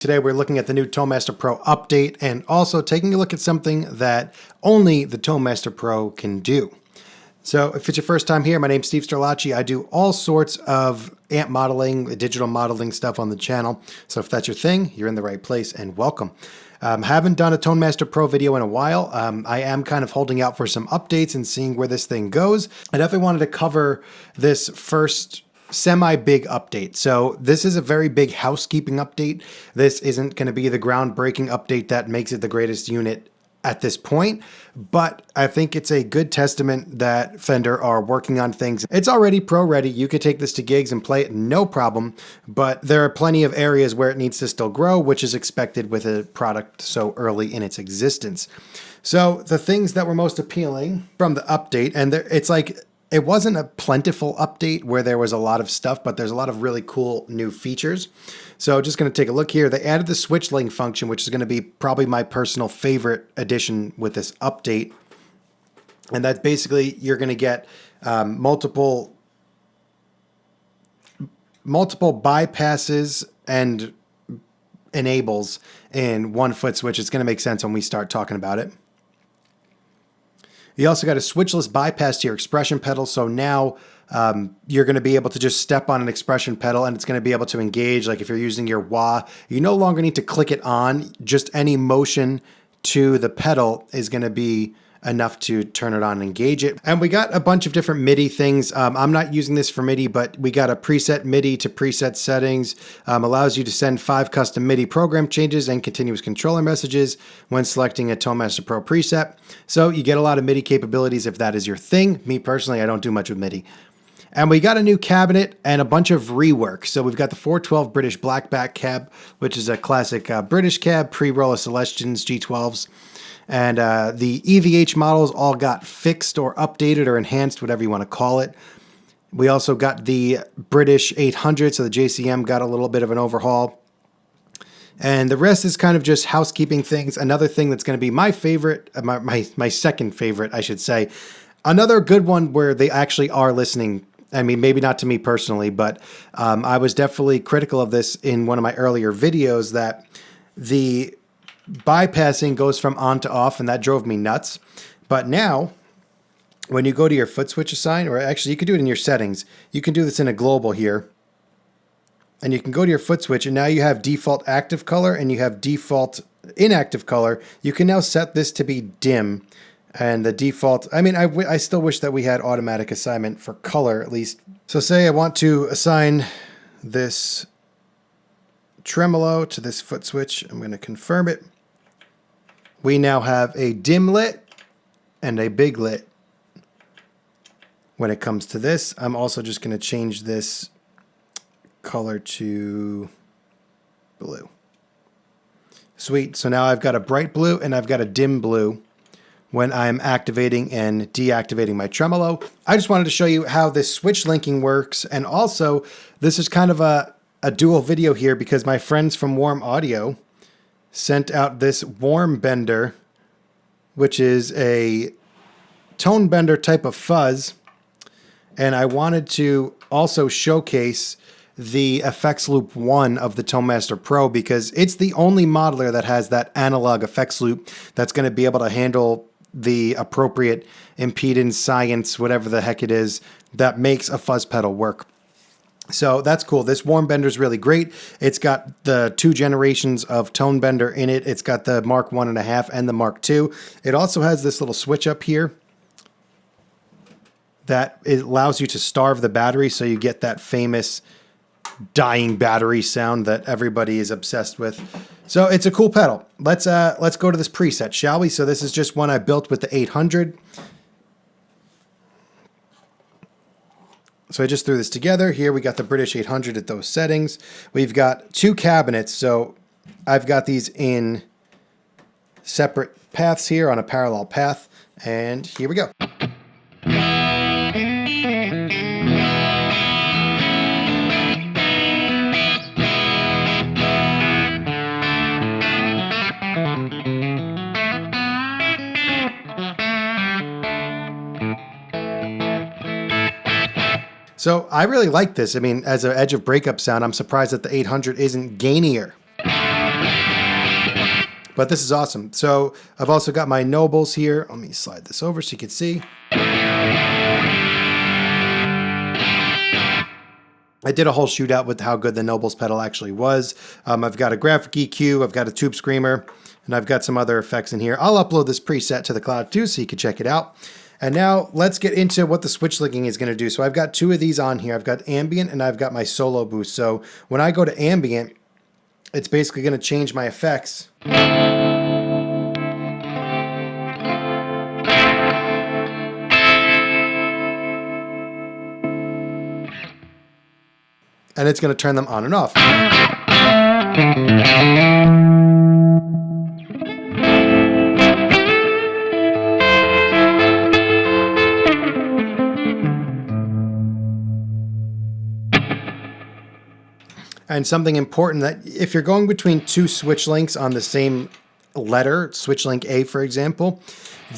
Today we're looking at the new ToneMaster Pro update and also taking a look at something that only the ToneMaster Pro can do. So if it's your first time here, my name's Steve Sterlacci. I do all sorts of AMP modeling, digital modeling stuff on the channel. So if that's your thing, you're in the right place and welcome. Haven't done a ToneMaster Pro video in a while. I am kind of holding out for some updates and seeing where this thing goes. I definitely wanted to cover this first semi-big update. So this is a very big housekeeping update. This isn't going to be the groundbreaking update that makes it the greatest unit at this point, but I think it's a good testament that Fender are working on things. It's already pro ready. You could take this to gigs and play it no problem, but there are plenty of areas where it needs to still grow, which is expected with a product so early in its existence. So the things that were most appealing from the update, and it's like, it wasn't a plentiful update where there was a lot of stuff, but there's a lot of really cool new features. So just going to take a look here. They added the switch link function, which is going to be probably my personal favorite addition with this update. And that's basically, you're going to get multiple bypasses and enables in one Footswitch. It's going to make sense when we start talking about it. You also got a switchless bypass to your expression pedal. So now you're going to be able to just step on an expression pedal and it's going to be able to engage. Like if you're using your wah, you no longer need to click it on. Just any motion to the pedal is going to be enough to turn it on and engage it. And we got a bunch of different MIDI things. I'm not using this for MIDI, but we got a preset MIDI to preset settings. Allows you to send 5 custom MIDI program changes and continuous controller messages when selecting a ToneMaster Pro preset. So you get a lot of MIDI capabilities if that is your thing. Me personally, I don't do much with MIDI. And we got a new cabinet and a bunch of rework. So we've got the 412 British Blackback cab, which is a classic British cab, pre-roll of Celestions G12s. And the EVH models all got fixed or updated or enhanced, whatever you want to call it. We also got the British 800, so the JCM got a little bit of an overhaul. And the rest is kind of just housekeeping things. Another thing that's going to be my favorite, my second favorite, I should say. Another good one where they actually are listening. I mean, maybe not to me personally, but I was definitely critical of this in one of my earlier videos, that the bypassing goes from on to off, and that drove me nuts. But now, when you go to your Footswitch Assign, or actually you can do it in your settings, you can do this in a global here, and you can go to your Footswitch, and now you have default active color and you have default inactive color. You can now set this to be dim, and the default, I mean, I still wish that we had automatic assignment for color at least. So say I want to assign this tremolo to this Footswitch. I'm going to confirm it. We now have a dim lit and a big lit. When it comes to this, I'm also just going to change this color to blue. Sweet. So now I've got a bright blue and I've got a dim blue when I'm activating and deactivating my tremolo. I just wanted to show you how this switch linking works. And also, this is kind of a dual video here because my friends from Warm Audio sent out this Warm Bender, which is a tone bender type of fuzz. And I wanted to also showcase the effects loop 1 of the ToneMaster Pro because it's the only modeler that has that analog effects loop that's going to be able to handle the appropriate impedance science, whatever the heck it is, that makes a fuzz pedal work. So that's cool. This Warm Bender is really great. It's got the 2 generations of tone bender in it. It's got the Mark 1.5 and the Mark 2. It also has this little switch up here that it allows you to starve the battery, so you get that famous dying battery sound that everybody is obsessed with. So it's a cool pedal. Let's go to this preset, shall we? So this is just one I built with the 800. So I just threw this together. Here we got the British 800 at those settings. We've got 2 cabinets. So I've got these in separate paths here on a parallel path. And here we go. So I really like this. I mean, as an edge of breakup sound, I'm surprised that the 800 isn't gainier. But this is awesome. So I've also got my nobles here. Let me slide this over so you can see. I did a whole shootout with how good the Nobles pedal actually was. I've got a graphic EQ, I've got a tube screamer, and I've got some other effects in here. I'll upload this preset to the cloud too, so you can check it out. And now let's get into what the switch linking is going to do. So I've got two of these on here. I've got ambient and I've got my solo boost. So when I go to ambient, it's basically going to change my effects. And it's going to turn them on and off. And something important, that if you're going between two switch links on the same letter, switch link A, for example,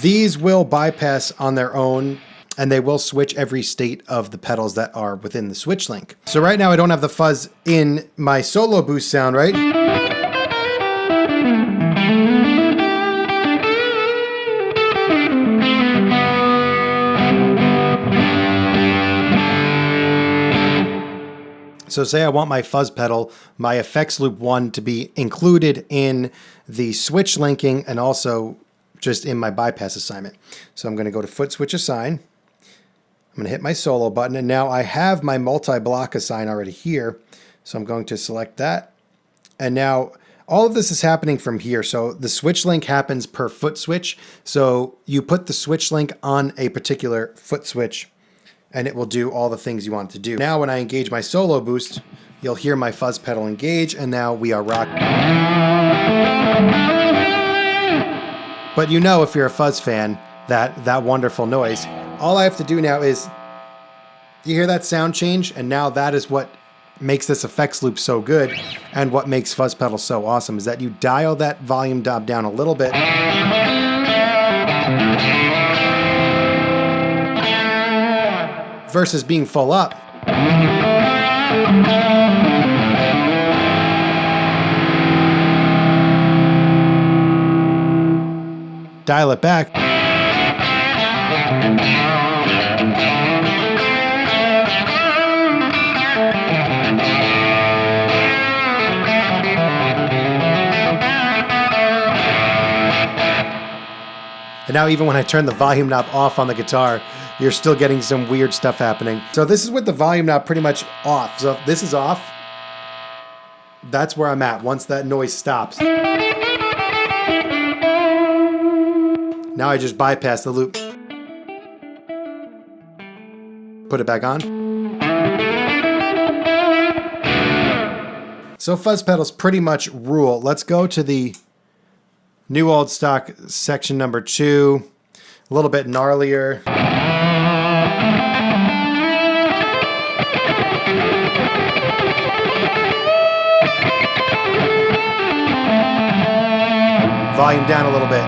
these will bypass on their own, and they will switch every state of the pedals that are within the switch link. So right now I don't have the fuzz in my solo boost sound, right? So say I want my fuzz pedal, my effects loop 1 to be included in the switch linking and also just in my bypass assignment. So I'm going to go to Footswitch Assign. I'm going to hit my solo button, and now I have my multi-block assign already here. So I'm going to select that. And now all of this is happening from here. So the switch link happens per foot switch. So you put the switch link on a particular foot switch, and it will do all the things you want it to do. Now when I engage my solo boost, you'll hear my fuzz pedal engage, and now we are rocking. But you know, if you're a fuzz fan, that wonderful noise. All I have to do now is, you hear that sound change? And now that is what makes this effects loop so good, and what makes fuzz pedal so awesome, is that you dial that volume knob down a little bit. Versus being full up. Dial it back. And now even when I turn the volume knob off on the guitar, you're still getting some weird stuff happening. So this is with the volume knob pretty much off. So if this is off, that's where I'm at once that noise stops. Now I just bypass the loop. Put it back on. So fuzz pedals pretty much rule. Let's go to the new old stock section number 2. A little bit gnarlier. Volume down a little bit.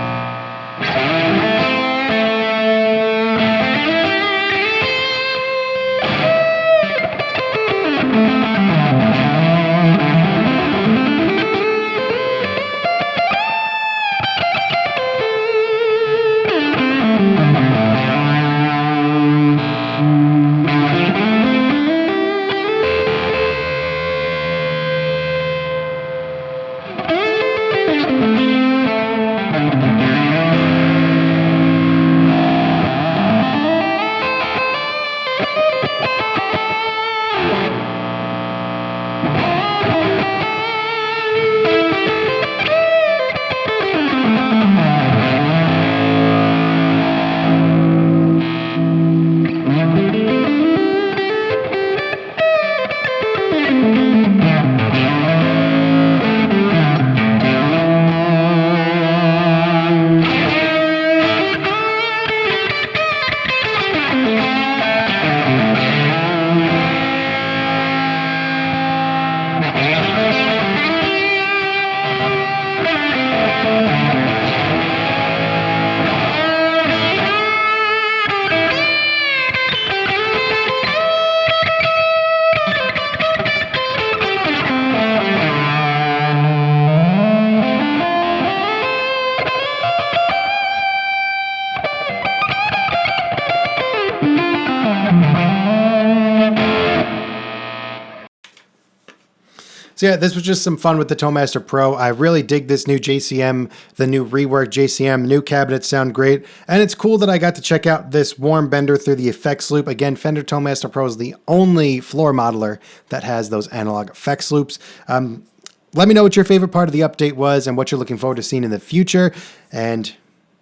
So yeah, this was just some fun with the Toemaster Pro. I really dig this new JCM, the new reworked JCM. New cabinets sound great. And it's cool that I got to check out this warm bender through the effects loop. Again, Fender Toemaster Pro is the only floor modeler that has those analog effects loops. Let me know what your favorite part of the update was and what you're looking forward to seeing in the future. And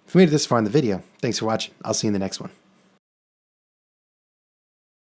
if you made it this far in the video, thanks for watching. I'll see you in the next one.